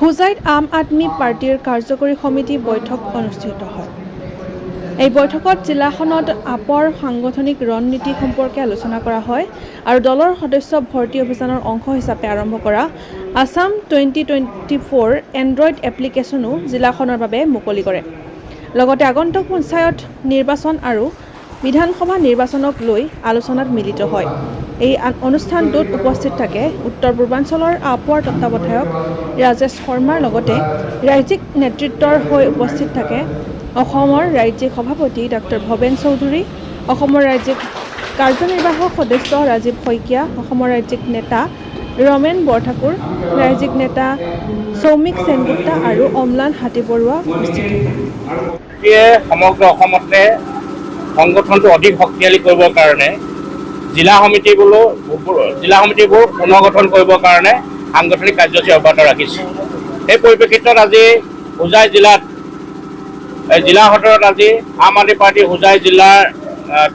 হোজাইত আম আদমি পাৰ্টিৰ কাৰ্যকৰী সমিতি বৈঠক অনুষ্ঠিত হয়। এই বৈঠকত জিলাখনত আপৰ সাংগঠনিক ৰণনীতি সম্পৰ্কে আলোচনা কৰা হয় আৰু দলৰ সদস্য ভৰ্তি অভিযানৰ অংশ হিচাপে আৰম্ভ কৰা আছাম 2024 এণ্ড্ৰইড এপ্লিকেশ্যনো জিলাখনৰ বাবে মুকলি কৰে। লগতে আগন্তুক পঞ্চায়ত নিৰ্বাচন আৰু বিধানসভা নিৰ্বাচনক লৈ আলোচনাত মিলিত হয়। এই অনুষ্ঠানটোত উপস্থিত থাকে উত্তৰ পূৰ্বাঞ্চলৰ আপৰ তত্ত্বাৱধায়ক ৰাজেশ শৰ্মাৰ লগতে ৰাজ্যিক নেতৃত্বৰ হৈ উপস্থিত থাকে অসমৰ ৰাজ্যিক সভাপতি ডক্টৰ ভৱেন চৌধুৰী, অসমৰ ৰাজ্যিক কাৰ্যনিৰ্বাহক সদস্য ৰাজীৱ শইকীয়া, অসমৰ ৰাজ্যিক নেতা ৰমেন বৰঠাকুৰ, ৰাজ্যিক নেতা সৌমিক সেনগুপ্তা আৰু অম্লান হাতীবৰুৱা উপস্থিত থাকে। সমগ্ৰ অসমতে সংগঠনটো অধিক শক্তিশালী কৰিবৰ কাৰণে জিলা সমিতিবোৰ পুনৰ্গঠন কৰিবৰ কাৰণে সাংগঠনিক কাৰ্যসূচী অব্যাহত ৰাখিছে। সেই পৰিপ্ৰেক্ষিতত আজি হোজাই জিলাত জিলা সদৰত আজি আম আদমি পাৰ্টি হোজাই জিলাৰ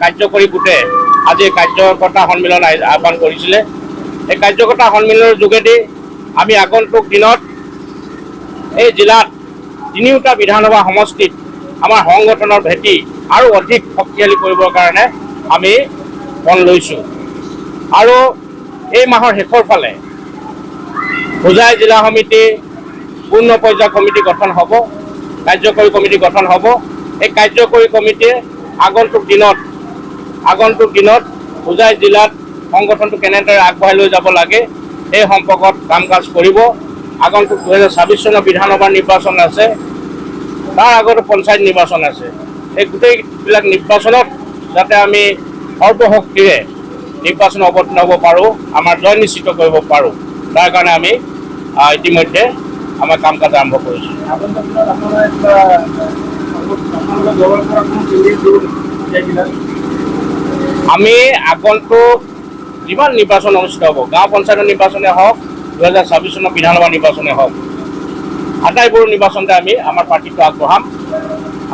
কাৰ্যকৰী গোটে আজি কাৰ্যকৰ্তা সন্মিলন আহ্বান কৰিছিলে। এই কাৰ্যকৰ্তা সন্মিলনৰ যোগেদি আমি আগন্তুক দিনত এই জিলাত তিনিওটা বিধানসভা সমষ্টিত আমাৰ সংগঠনৰ ভেটি আৰু অধিক শক্তিশালী কৰিবৰ কাৰণে আমি মন লৈছোঁ। আৰু এই মাহৰ শেষৰ ফালে হোজাই জিলা সমিতি পূৰ্ণ পৰ্যায়ৰ কমিটি গঠন হ'ব, কাৰ্যকৰী কমিটি গঠন হ'ব। এই কাৰ্যকৰী কমিটিয়ে আগন্তুক দিনত হোজাই জিলাত সংগঠনটো কেনেদৰে আগবঢ়াই লৈ যাব লাগে সেই সম্পৰ্কত কাম কাজ কৰিব। আগন্তুক 2026 চনৰ বিধানসভা নিৰ্বাচন আছে, তাৰ আগতে পঞ্চায়ত নিৰ্বাচন আছে। এই গোটেইবিলাক নিৰ্বাচনত যাতে আমি সৰ্বশক্তিৰে নিৰ্বাচন অৱতীৰ্ণ হ'ব পাৰোঁ, আমাৰ জয় নিশ্চিত কৰিব পাৰোঁ, তাৰ কাৰণে আমি ইতিমধ্যে আমাৰ কাম কাজ আৰম্ভ কৰিছোঁ। আমি আগন্তুক যিমান নিৰ্বাচন অনুষ্ঠিত হ'ব, গাঁও পঞ্চায়তৰ নিৰ্বাচনে হওক, 2026 চনৰ বিধানসভা নিৰ্বাচনে হওক, আটাইবোৰ নিৰ্বাচনতে আমি আমাৰ পাৰ্টিটো আগবঢ়াম।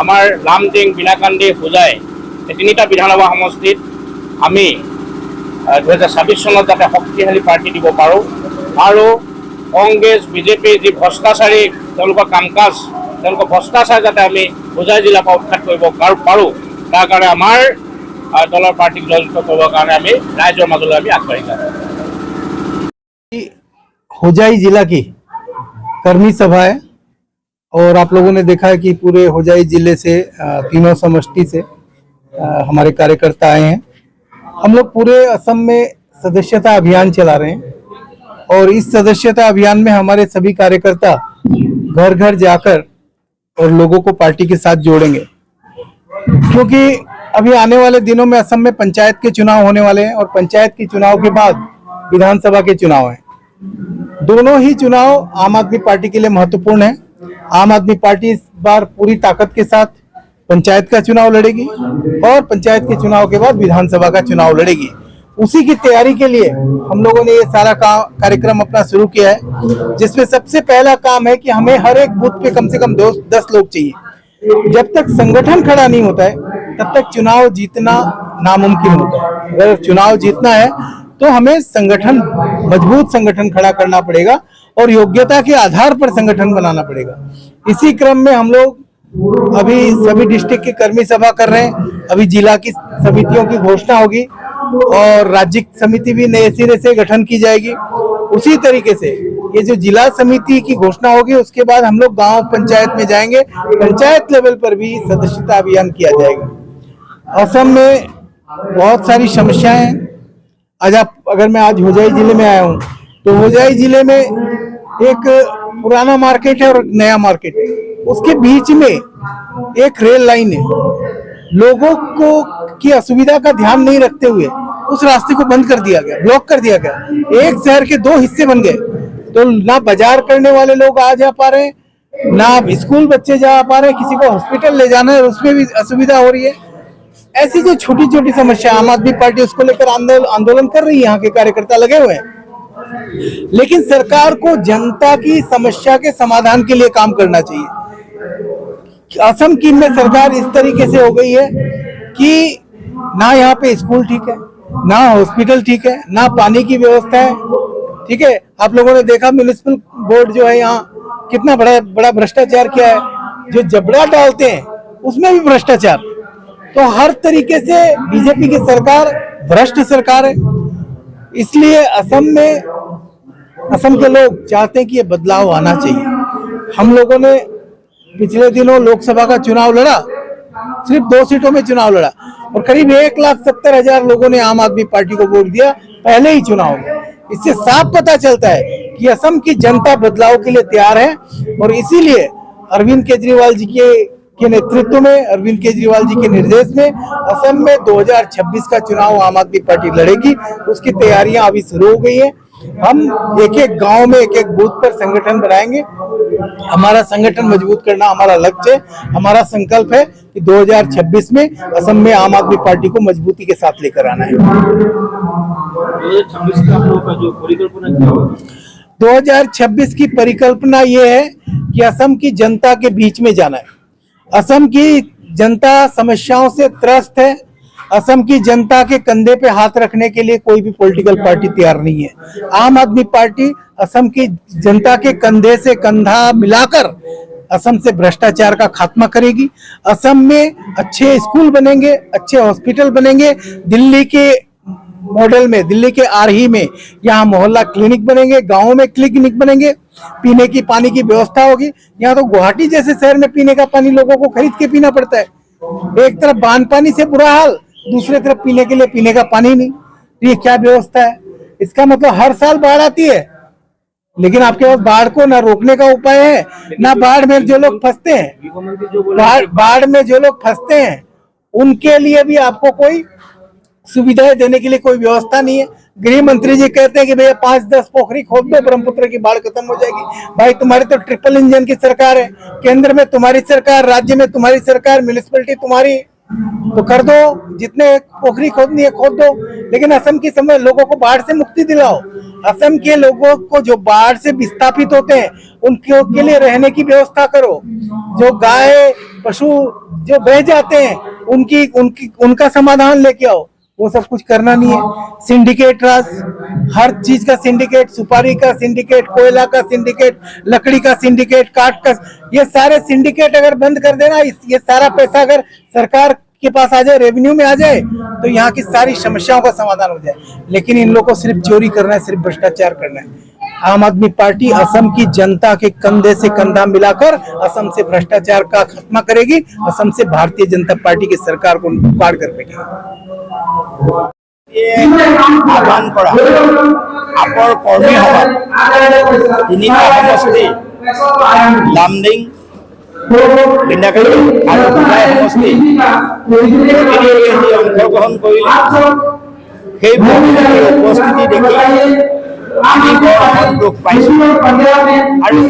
আমাৰ লামডিং, বিনাকান্দি, হোজাই এই তিনিটা বিধানসভা সমষ্টিত আমি 2026 চনত যাতে শক্তিশালী পাৰ্টি দিব পাৰোঁ আৰু কংগ্ৰেছ বিজেপি যি ভ্ৰষ্টাচাৰী তেওঁলোকৰ কাম কাজ, তেওঁলোকৰ ভ্ৰষ্টাচাৰ যাতে আমি হোজাই জিলাৰ পৰা উৎখাত কৰিব পাৰোঁ, তাৰ কাৰণে আমাৰ দলৰ পাৰ্টিক জয়যুক্ত কৰিবৰ কাৰণে আমি ৰাইজৰ মাজলৈ আমি আগবাঢ়ি যাম। होजाई जिला की कर्मी सभा है और आप लोगों ने देखा है कि पूरे होजाई जिले से तीनों समष्टि से हमारे कार्यकर्ता आए हैं। हम लोग पूरे असम में सदस्यता अभियान चला रहे हैं और इस सदस्यता अभियान में हमारे सभी कार्यकर्ता घर घर जाकर और लोगों को पार्टी के साथ जोड़ेंगे, क्योंकि अभी आने वाले दिनों में असम में पंचायत के चुनाव होने वाले हैं और पंचायत के चुनाव के बाद विधानसभा के चुनाव हैं। दोनों ही चुनाव आम आदमी पार्टी के लिए महत्वपूर्ण है। आम आदमी पार्टी इस बार पूरी ताकत के साथ पंचायत का चुनाव लड़ेगी और पंचायत के चुनाव के बाद विधानसभा का चुनाव लड़ेगी। उसी की तैयारी के लिए हम लोगों ने ये सारा कार्यक्रम अपना शुरू किया है, जिसमें सबसे पहला काम है कि हमें हर एक बूथ पे कम से कम 10 लोग चाहिए। जब तक संगठन खड़ा नहीं होता है तब तक चुनाव जीतना नामुमकिन होता है। अगर चुनाव जीतना है तो हमें संगठन, मजबूत संगठन खड़ा करना पड़ेगा और योग्यता के आधार पर संगठन बनाना पड़ेगा। इसी क्रम में हम लोग अभी सभी डिस्ट्रिक्ट की कर्मी सभा कर रहे हैं। अभी जिला की समितियों की घोषणा होगी और राज्य समिति भी नए सिरे से गठन की जाएगी। उसी तरीके से ये जो जिला समिति की घोषणा होगी उसके बाद हम लोग गांव पंचायत में जाएंगे, पंचायत लेवल पर भी सदस्यता अभियान किया जाएगा। असम में बहुत सारी समस्याएं हैं। अगर मैं आज होजाई जिले में आया हूँ तो होजाई जिले में एक पुराना मार्केट है और नया मार्केट है, उसके बीच में एक रेल लाइन है। लोगों को की असुविधा का ध्यान नहीं रखते हुए उस रास्ते को बंद कर दिया गया, ब्लॉक कर दिया गया। एक शहर के 2 हिस्से बन गए, तो ना बाजार करने वाले लोग आ जा पा रहे हैं, ना स्कूल बच्चे जा पा रहे हैं, किसी को हॉस्पिटल ले जाना है उसमें भी असुविधा हो रही है। ऐसी जो छोटी छोटी समस्या आम आदमी पार्टी उसको लेकर आंदोलन कर रही है, यहाँ के कार्यकर्ता लगे हुए हैं। लेकिन सरकार को जनता की समस्या के समाधान के लिए काम करना चाहिए। असम की में सरकार इस तरीके से हो गई है कि ना यहाँ पे स्कूल ठीक है, ना हॉस्पिटल ठीक है, ना पानी की व्यवस्था है। ठीक है, आप लोगों ने देखा म्युनिसिपल बोर्ड जो है यहाँ कितना बड़ा बड़ा भ्रष्टाचार किया है, जो जबड़ा डालते हैं उसमें भी भ्रष्टाचार। तो हर तरीके से बीजेपी की सरकार भ्रष्ट सरकार है। इसलिए असम के लोग चाहते हैं कि ये बदलाव आना चाहिए। हम लोगों ने पिछले दिनों लोकसभा का चुनाव लड़ा, सिर्फ 2 सीटों में चुनाव लड़ा और करीब 1,70,000 लोगों ने आम आदमी पार्टी को वोट दिया पहले ही चुनाव में। इससे साफ पता चलता है कि असम की जनता बदलाव के लिए तैयार है और इसीलिए अरविंद केजरीवाल जी के नेतृत्व में, अरविंद केजरीवाल जी के निर्देश में असम में 2026 का चुनाव आम आदमी पार्टी लड़ेगी। उसकी तैयारियां अभी शुरू हो गई हैं। हम एक एक गांव में, एक एक बूथ पर संगठन बनाएंगे। हमारा संगठन मजबूत करना हमारा लक्ष्य है। हमारा संकल्प है कि 2026 में असम में आम आदमी पार्टी को मजबूती के साथ लेकर आना है। 2026 का आप लोगों का जो परिकल्पना क्या होगी? 2026 की परिकल्पना ये है कि असम की जनता के बीच में जाना है। असम की जनता समस्याओं से त्रस्त है। असम की जनता के कंधे पे हाथ रखने के लिए कोई भी पॉलिटिकल पार्टी तैयार नहीं है। आम आदमी पार्टी असम की जनता के कंधे से कंधा मिलाकर असम से भ्रष्टाचार का खात्मा करेगी। असम में अच्छे स्कूल बनेंगे, अच्छे हॉस्पिटल बनेंगे। दिल्ली के मॉडल में, दिल्ली के आरही में यहाँ मोहल्ला क्लिनिक बनेंगे, गाँव में क्लिनिक बनेंगे। पीने की पानी की व्यवस्था होगी। यहाँ तो गुवाहाटी जैसे शहर में पीने का पानी लोगों को खरीद के पीना पड़ता है। एक तरफ बांध पानी से बुरा हाल, दूसरे तरफ पीने के लिए पीने का पानी नहीं। ये क्या व्यवस्था है? इसका मतलब हर साल बाढ़ आती है, लेकिन आपके पास बाढ़ को ना रोकने का उपाय है, ना बाढ़ में जो लोग फंसते हैं, बाढ़ में जो लोग फंसते हैं उनके लिए भी आपको कोई सुविधाएं देने के लिए कोई व्यवस्था नहीं है। गृह मंत्री जी कहते हैं कि भैया 5-10 पोखरी खोद दो, ब्रह्मपुत्र की बाढ़ खत्म हो जाएगी। भाई तुम्हारी तो ट्रिपल इंजन की सरकार है, केंद्र में तुम्हारी सरकार, राज्य में तुम्हारी सरकार, म्युनिसिपैलिटी तुम्हारी, तो कर दो, जितने पोखरी खोदनी है खोद दो। लेकिन असम की समय लोगों को बाढ़ से मुक्ति दिलाओ। असम के लोगों को जो बाढ़ से विस्थापित होते हैं उनके लिए रहने की व्यवस्था करो। जो गाय पशु जो बह जाते हैं उनका समाधान लेके आओ। वो सब कुछ करना नहीं है। सिंडिकेट राज, हर चीज का सिंडिकेट, सुपारी का सिंडिकेट, कोयला का सिंडिकेट, लकड़ी का सिंडिकेट, काठ का, ये सारे सिंडिकेट अगर बंद कर देना, ये सारा पैसा अगर सरकार के पास आ जाए, रेवेन्यू में आ जाए, तो यहाँ की सारी समस्याओं का समाधान हो जाए। लेकिन इन लोगों को सिर्फ चोरी करना है, सिर्फ भ्रष्टाचार करना है। आम आदमी पार्टी असम की जनता के कंधे से कंधा मिलाकर असम से भ्रष्टाचार का खात्मा करेगी। असम से भारतीय जनता पार्टी की सरकार को उखाड़ कर फेंकेगी। আহ্বান কৰা আপৰ কৰ্মী সভা 3টা সমষ্টি লামডিং, বিন্দাকালী আৰু দুলাই সমষ্টি অংশগ্ৰহণ কৰিলে সেই উপস্থিতি দেখি আমি দুখ পাইছো আৰু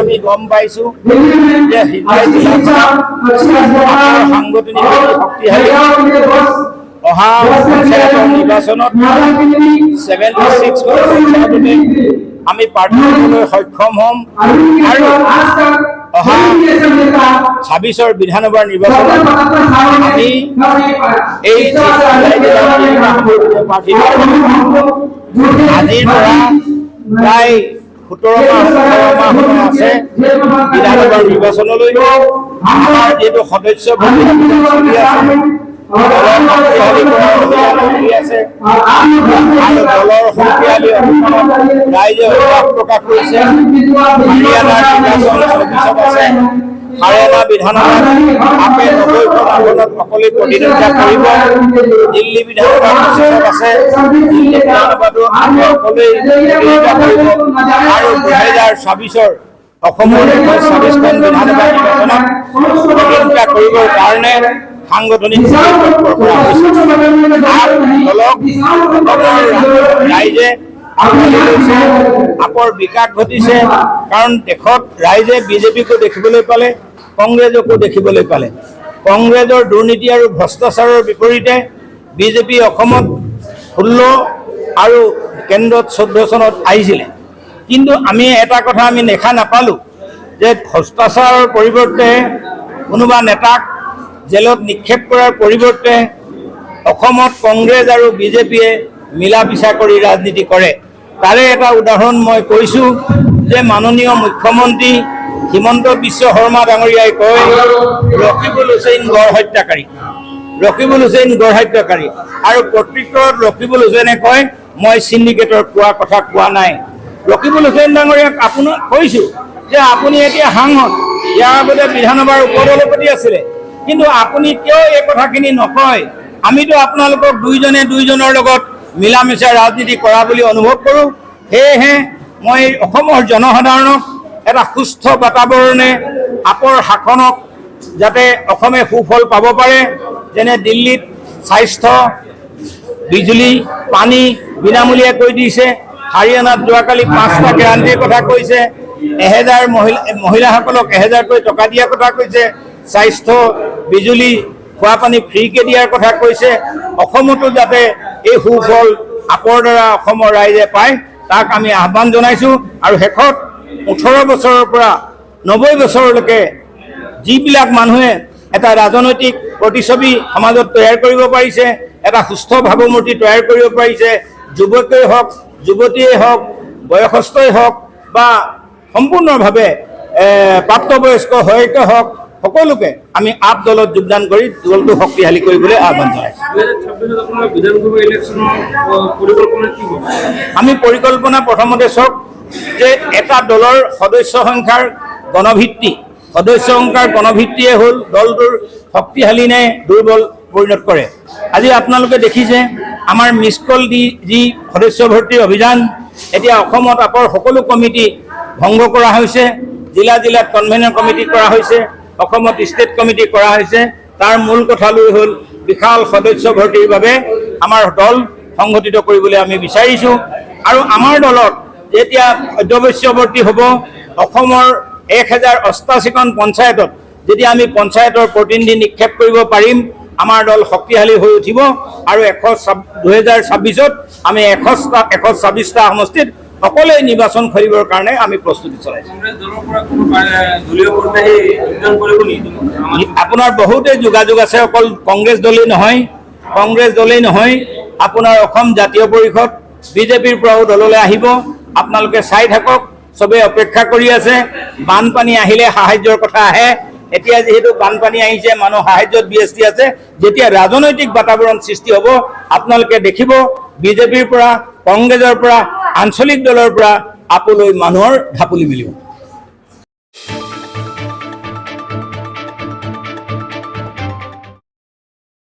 আমি গম পাইছো যে হৃদয় জিলাখন সাংগঠনিক শক্তিশালী। অহা পঞ্চায়তৰ নিৰ্বাচনত 76% আমি প্ৰাৰ্থী হ'বলৈ সক্ষম হ'ম আৰু অহা 26ৰ বিধানসভাৰ নিৰ্বাচনত আমি এই প্ৰাৰ্থী আজিৰ পৰা প্ৰায় 17 মাহ আছে বিধানসভাৰ নিৰ্বাচনলৈ। আমাৰ যিহেতু সদস্য চলি আছে, দলৰ শক্তিশালী ৰাইজে উল্লাস প্ৰকাশ কৰিছে। হাৰিয়ানাৰ নিৰ্বাচন 24ত আছে। হাৰিয়ানা বিধানসভাত আপে 90খন আসনত অকলে প্ৰতিদ্বন্দ্বিতা কৰিব। দিল্লী বিধানসভাত 25ত আছে। দিল্লী বিধানসভাতো আপে অকলে প্ৰতিদ্বন্দ্বিতা কৰিব আৰু 2026ৰ অসমৰ 26খন বিধানসভা নিৰ্বাচনত প্ৰতিদ্বন্দ্বিতা কৰিবৰ কাৰণে সাংগঠনিক ৰাইজে আপৰ বিকাশ ঘটিছে। কাৰণ দেশত ৰাইজে বিজেপিকো দেখিবলৈ পালে, কংগ্ৰেছকো দেখিবলৈ পালে। কংগ্ৰেছৰ দুৰ্নীতি আৰু ভ্ৰষ্টাচাৰৰ বিপৰীতে বিজেপি অসমত 16 আৰু কেন্দ্ৰত 14 চনত আহিছিলে। কিন্তু আমি এটা কথা আমি দেখা নাপালোঁ যে ভ্ৰষ্টাচাৰৰ পৰিৱৰ্তে কোনোবা নেতাক জেলত নিক্ষেপ কৰাৰ পৰিৱৰ্তে অসমত কংগ্ৰেছ আৰু বিজেপিয়ে মিলা পিছা কৰি ৰাজনীতি কৰে। তাৰে এটা উদাহৰণ মই কৈছোঁ যে মাননীয় মুখ্যমন্ত্ৰী হিমন্ত বিশ্ব শৰ্মা ডাঙৰীয়াই কয় ৰকিবুল হুছেইন গড় হত্যাকাৰী, ৰকিবুল হুছেইন গড় হত্যাকাৰী, আৰু প্ৰত্যুত্তৰত ৰকিবুল হুছেইনে কয় মই চিণ্ডিকেটৰ কথা কোৱা নাই। ৰকিবুল হুছেইন ডাঙৰীয়াক আপোনাক কৈছোঁ যে আপুনি এতিয়া সাংসদ, ইয়াৰ আগতে বিধানসভাৰ উপসভাপতি আছিলে, কিন্তু আপুনি কিয় এই কথাখিনি নকয়? আমিতো আপোনালোকক দুইজনে দুইজনৰ লগত মিলা মিছা ৰাজনীতি কৰা বুলি অনুভৱ কৰোঁ। সেয়েহে মই অসমৰ জনসাধাৰণক এটা সুস্থ বাতাবৰণে আপৰ শাসনক যাতে অসমে সুফল পাব পাৰে, যেনে দিল্লীত স্বাস্থ্য, বিজুলী, পানী বিনামূলীয়া কৰি দিছে, হাৰিয়ানাত যোৱাকালি 5টা গেৰাণ্টিৰ কথা কৈছে, 1000 মহিলাসকলক 1000কৈ টকা দিয়াৰ কথা কৈছে, স্বাস্থ্য, বিজুলী, খোৱা পানী ফ্ৰীকৈ দিয়াৰ কথা কৈছে। অসমতো যাতে এই সুফল আপৰ দ্বাৰা অসমৰ ৰাইজে পায় তাক আমি আহ্বান জনাইছোঁ। আৰু শেষত 18 বছৰৰ পৰা 90 বছৰলৈকে যিবিলাক মানুহে এটা ৰাজনৈতিক প্ৰতিচ্ছবি সমাজত তৈয়াৰ কৰিব পাৰিছে, এটা সুস্থ ভাৱমূৰ্তি তৈয়াৰ কৰিব পাৰিছে, যুৱকেই হওক, যুৱতীয়েই হওক, বয়সস্থই হওক বা সম্পূৰ্ণভাৱে প্ৰাপ্তবয়স্ক হয়কে হওক, সকলোকে আমি আপ দলত যোগদান কৰি দলটো শক্তিশালী কৰিবলৈ আহ্বান জনাইছোঁ। 2026 আপোনাৰ বিধানসভা ইলেকশ্যনৰ পৰিকল্পনা কি হ'ব? আমি পৰিকল্পনা প্ৰথমতে চাওক যে এটা দলৰ সদস্য সংখ্যাৰ গণভিত্তিয়ে হ'ল দলটোৰ শক্তিশালী নে দুৰ্বল পৰিণত কৰে। আজি আপোনালোকে দেখিছে আমাৰ মিছ কল দি যি সদস্য ভৰ্তিৰ অভিযান, এতিয়া অসমত আপৰ সকলো কমিটি ভংগ কৰা হৈছে, জিলা জিলাত কনভেনৰ কমিটি কৰা হৈছে, অসমত ষ্টেট কমিটি কৰা হৈছে। তাৰ মূল কথালৈ হ'ল বিশাল সদস্য ভৰ্তিৰ বাবে আমাৰ দল সংগঠিত কৰিবলৈ আমি বিচাৰিছোঁ। আৰু আমাৰ দলত যেতিয়া সদস্যভৰ্তি হ'ব, অসমৰ 1088খন পঞ্চায়তত যেতিয়া আমি পঞ্চায়তৰ প্ৰতিনিধি নিক্ষেপ কৰিব পাৰিম, আমাৰ দল শক্তিশালী হৈ উঠিব। আৰু 2026ত আমি 126টা সমষ্টিত সকলোৱে নিৰ্বাচন খেলিবৰ কাৰণে আমি প্ৰস্তুতি চলাইছোঁ। কংগ্ৰেছ দলৰ পৰা কোনো দলীয় কৰ্মী যোগদান কৰিব নেকি? আপোনাৰ বহুতে যোগাযোগ আছে, অকল কংগ্ৰেছ দলেই নহয়, আপোনাৰ অসম জাতীয় পৰিষদ বিজেপিৰ পৰাও দললৈ আহিব। আপোনালোকে চাই থাকক, চবেই অপেক্ষা কৰি আছে। বানপানী আহিলে সাহায্যৰ কথা আহে, এতিয়া যিহেতু বানপানী আহিছে, মানুহ সাহায্যত ব্যস্ত আছে। যেতিয়া ৰাজনৈতিক বাতাবৰণ সৃষ্টি হ'ব, আপোনালোকে দেখিব বিজেপিৰ পৰা, কংগ্ৰেছৰ পৰা, আঞ্চলিক দলৰ পৰা আপলৈ মানুহৰ ঢাপলি মিলিব।